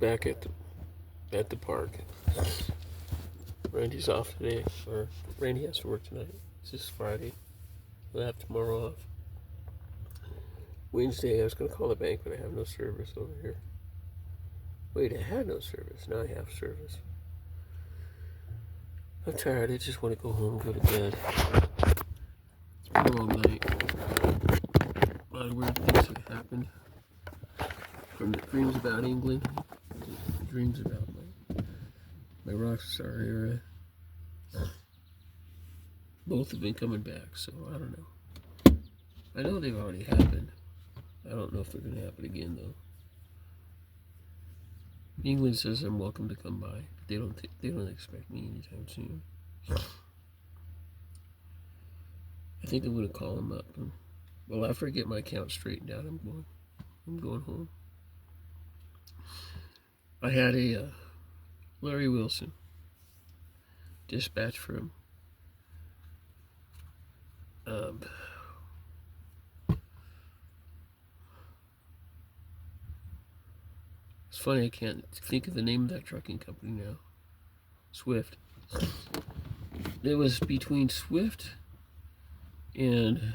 back at the park. Randy's off today, or Randy has to work tonight. It's just Friday. We'll have tomorrow off. Wednesday, I was going to call the bank, but I have no service over here. Wait, I had no service. Now I have service. I'm tired. I just want to go home, go to bed. It's been a long night. A lot of weird things have happened. From the dreams about England, to dreams about my rock star era. Both have been coming back, so I don't know. I know they've already happened. I don't know if they're going to happen again, though. England says I'm welcome to come by, but they don't expect me anytime soon. I think I'm going to call them up. Well, after I get my account straightened out, I'm going home. I had a Larry Wilson dispatch for him. It's funny, I can't think of the name of that trucking company now. Swift. It was between Swift and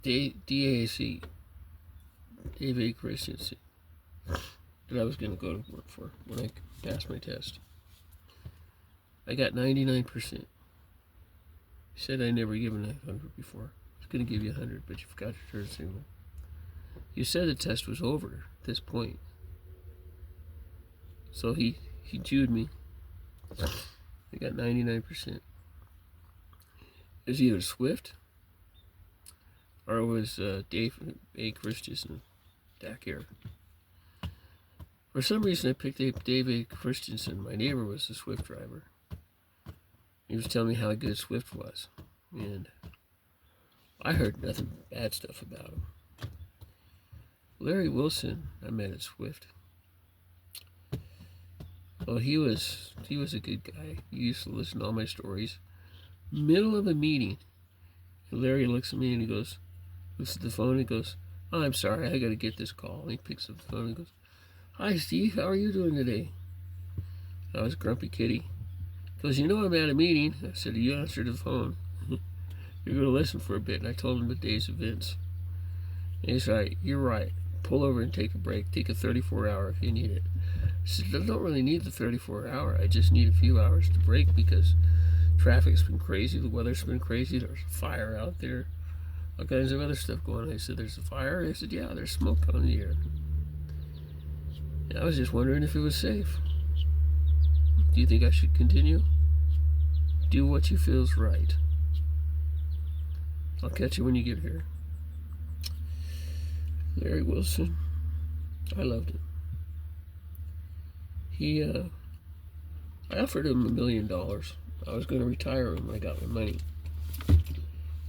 DAC, Dave A. Christensen, that I was going to go to work for when I passed my test. I got 99%. He said I never given 100 before. I was going to give you 100, but you forgot your turn signal. You said the test was over at this point. So he Jewed me. I got 99%. It was either Swift or it was Dave A. Christensen, Dakar. For some reason, I picked Dave A. Christensen. My neighbor was a Swift driver. He was telling me how good Swift was. And I heard nothing bad stuff about him. Larry Wilson, I met at Swift. Oh, he was a good guy. He used to listen to all my stories. Middle of a meeting, Larry looks at me and he goes, looks at the phone and he goes, "Oh, I'm sorry, I got to get this call." And he picks up the phone and goes, "Hi, Steve, how are you doing today?" I was Grumpy Kitty. He goes, "You know I'm at a meeting." I said, "You answered the phone. You're going to listen for a bit." And I told him the day's events. And he said, "You're right. Pull over and take a break. Take a 34-hour if you need it." I said, "I don't really need the 34-hour. I just need a few hours to break because traffic's been crazy. The weather's been crazy. There's a fire out there. All kinds of other stuff going on." I said, "There's a fire?" I said, "Yeah, there's smoke on the air." And I was just wondering if it was safe. Do you think I should continue? Do what you feel is right. I'll catch you when you get here. Larry Wilson. I loved him. I offered him $1 million. I was going to retire him when I got my money.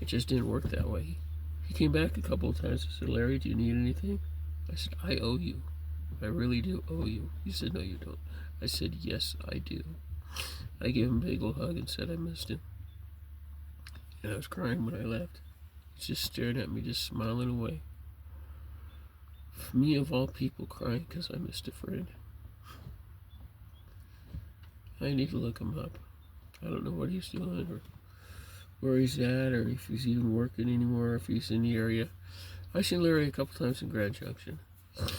It just didn't work that way. He came back a couple of times and said, "Larry, do you need anything?" I said, "I owe you. I really do owe you." He said, "No, you don't." I said, "Yes, I do." I gave him a big old hug and said I missed him. And I was crying when I left. He just stared at me, just smiling away. For me, of all people, crying because I missed a friend. I need to look him up. I don't know what he's doing or where he's at or if he's even working anymore, if he's in the area. I've seen Larry a couple times in Grand Junction. I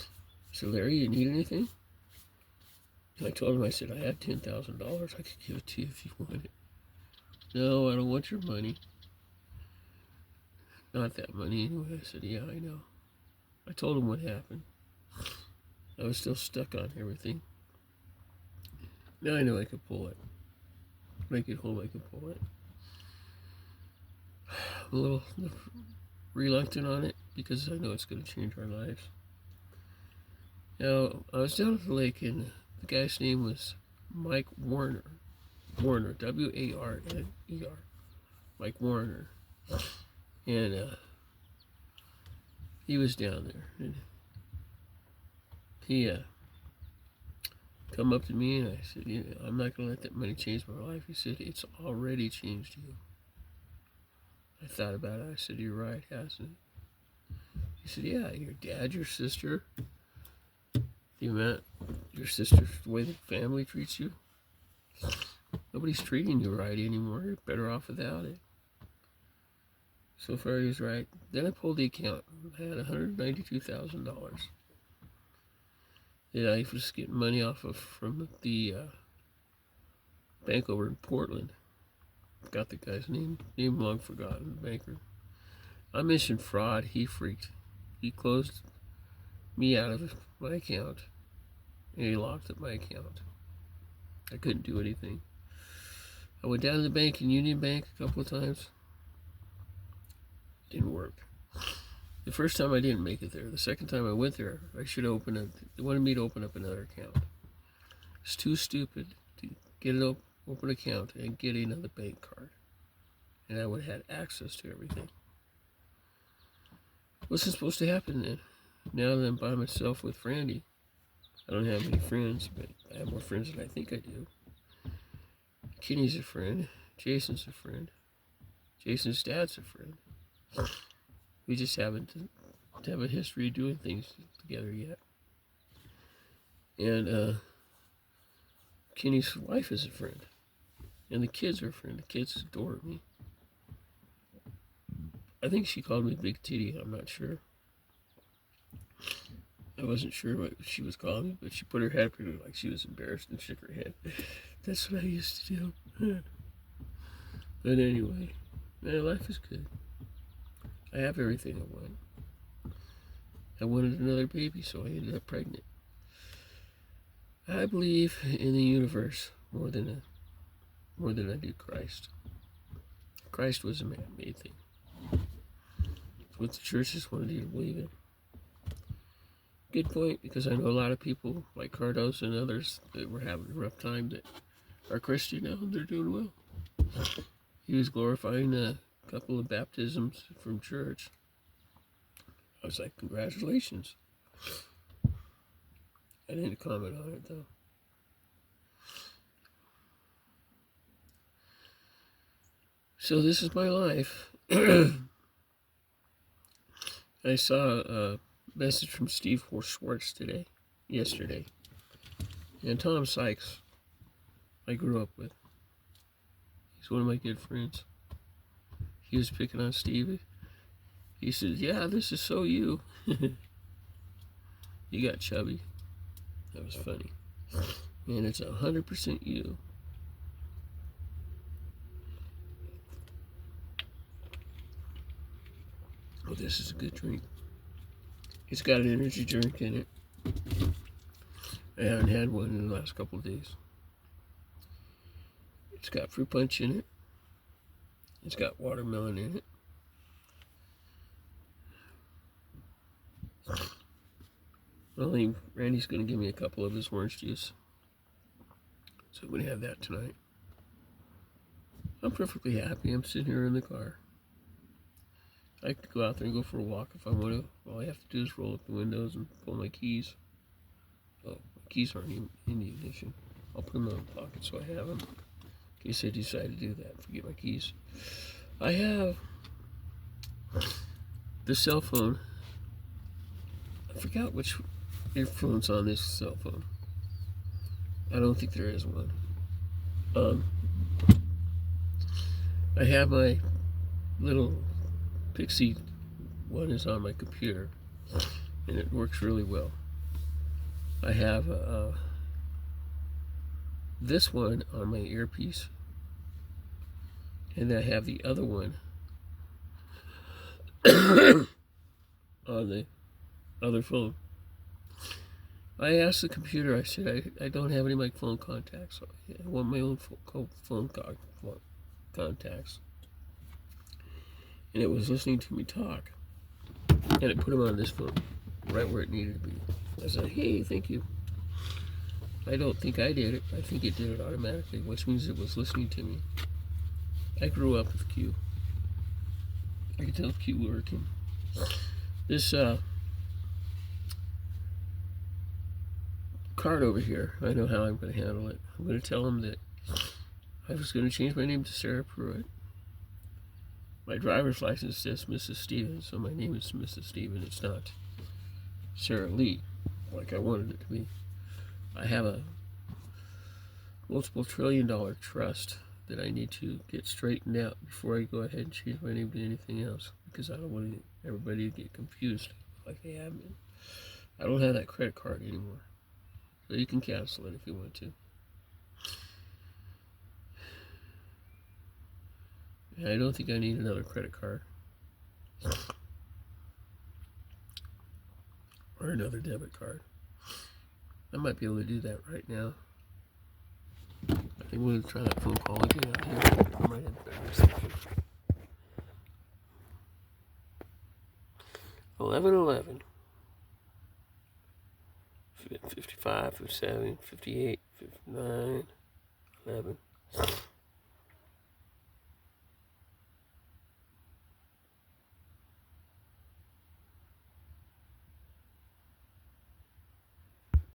said, "Larry, you need anything?" And I told him, I said, "I had $10,000. I could give it to you if you want it." "No, I don't want your money." "Not that money anyway." I said, "Yeah, I know." I told him what happened. I was still stuck on everything. Now I know I could pull it. When I get home, I could pull it. I'm a little reluctant on it because I know it's going to change our lives. Now, I was down at the lake and the guy's name was Mike Warner. Warner, W-A-R-N-E-R. Mike Warner. And he was down there. And he come up to me and I said, "I'm not going to let that money change my life." He said, "It's already changed you." I thought about it. I said, "You're right, hasn't it?" He said, yeah, your dad, your sister, the amount, your sister, the way the family treats you. Nobody's treating you right anymore. You're better off without it. So far, he was right. Then I pulled the account. I had $192,000 that I was getting money off of from the bank over in Portland. Got the guy's name long forgotten, the banker. I mentioned fraud. He freaked. He closed me out of my account, and he locked up my account. I couldn't do anything. I went down to the bank in Union Bank a couple of times. Didn't work. The first time I didn't make it there. The second time I went there, I should open it. They wanted me to open up another account. It's too stupid to get an open account and get another bank card. And I would have had access to everything. What's supposed to happen then? Now that I'm by myself with Randy, I don't have any friends, but I have more friends than I think I do. Kenny's a friend. Jason's a friend. Jason's dad's a friend. We just haven't have a history of doing things together yet. And Kenny's wife is a friend. And the kids are a friend. The kids adore me. I think she called me Big Titty. I'm not sure. I wasn't sure what she was calling me, but she put her head up like she was embarrassed and shook her head. That's what I used to do. But anyway, man, life is good. I have everything I want. I wanted another baby, so I ended up pregnant. I believe in the universe more than I do Christ. Christ was a man-made thing. It's what the churches wanted you to believe in. Good point, because I know a lot of people like Cardos and others that were having a rough time that are Christian now and they're doing well. He was glorifying a couple of baptisms from church. I was like, congratulations. I didn't comment on it though. So this is my life. I saw a message from Steve Schwartz yesterday. And Tom Sykes, I grew up with. He's one of my good friends. He was picking on Steve. He said, yeah, this is so you. You got chubby. That was funny. And it's 100% you. Oh, this is a good drink. It's got an energy drink in it. I haven't had one in the last couple of days. It's got fruit punch in it. It's got watermelon in it. Well, Randy's going to give me a couple of his orange juice. So I'm going to have that tonight. I'm perfectly happy. I'm sitting here in the car. I could go out there and go for a walk if I want to. All I have to do is roll up the windows and pull my keys. Oh, my keys aren't even in the ignition. I'll put them in my pocket so I have them. In case I decide to do that, forget my keys. I have the cell phone. I forgot which earphone's on this cell phone. I don't think there is one. I have my little Pixie one is on my computer, and it works really well. I have this one on my earpiece, and I have the other one on the other phone. I asked the computer, I said, I don't have any of my phone contacts. I want my own phone contacts. And it was listening to me talk. And it put them on this phone, right where it needed to be. I said, hey, thank you. I don't think I did it. I think it did it automatically, which means it was listening to me. I grew up with Q. I could tell Q working. This card over here, I know how I'm going to handle it. I'm going to tell him that I was going to change my name to Sarah Pruitt. My driver's license says Mrs. Stevens, so my name is Mrs. Stevens. It's not Sara Lee, like I wanted it to be. I have a multiple trillion-dollar trust that I need to get straightened out before I go ahead and change my name to anything else, because I don't want everybody to get confused like they have been. I don't have that credit card anymore, so you can cancel it if you want to. And I don't think I need another credit card or another debit card. I might be able to do that right now. I think we're going to try that phone call again out here. I might have better reception. 11:11. 55, 57, 58, 59, 11.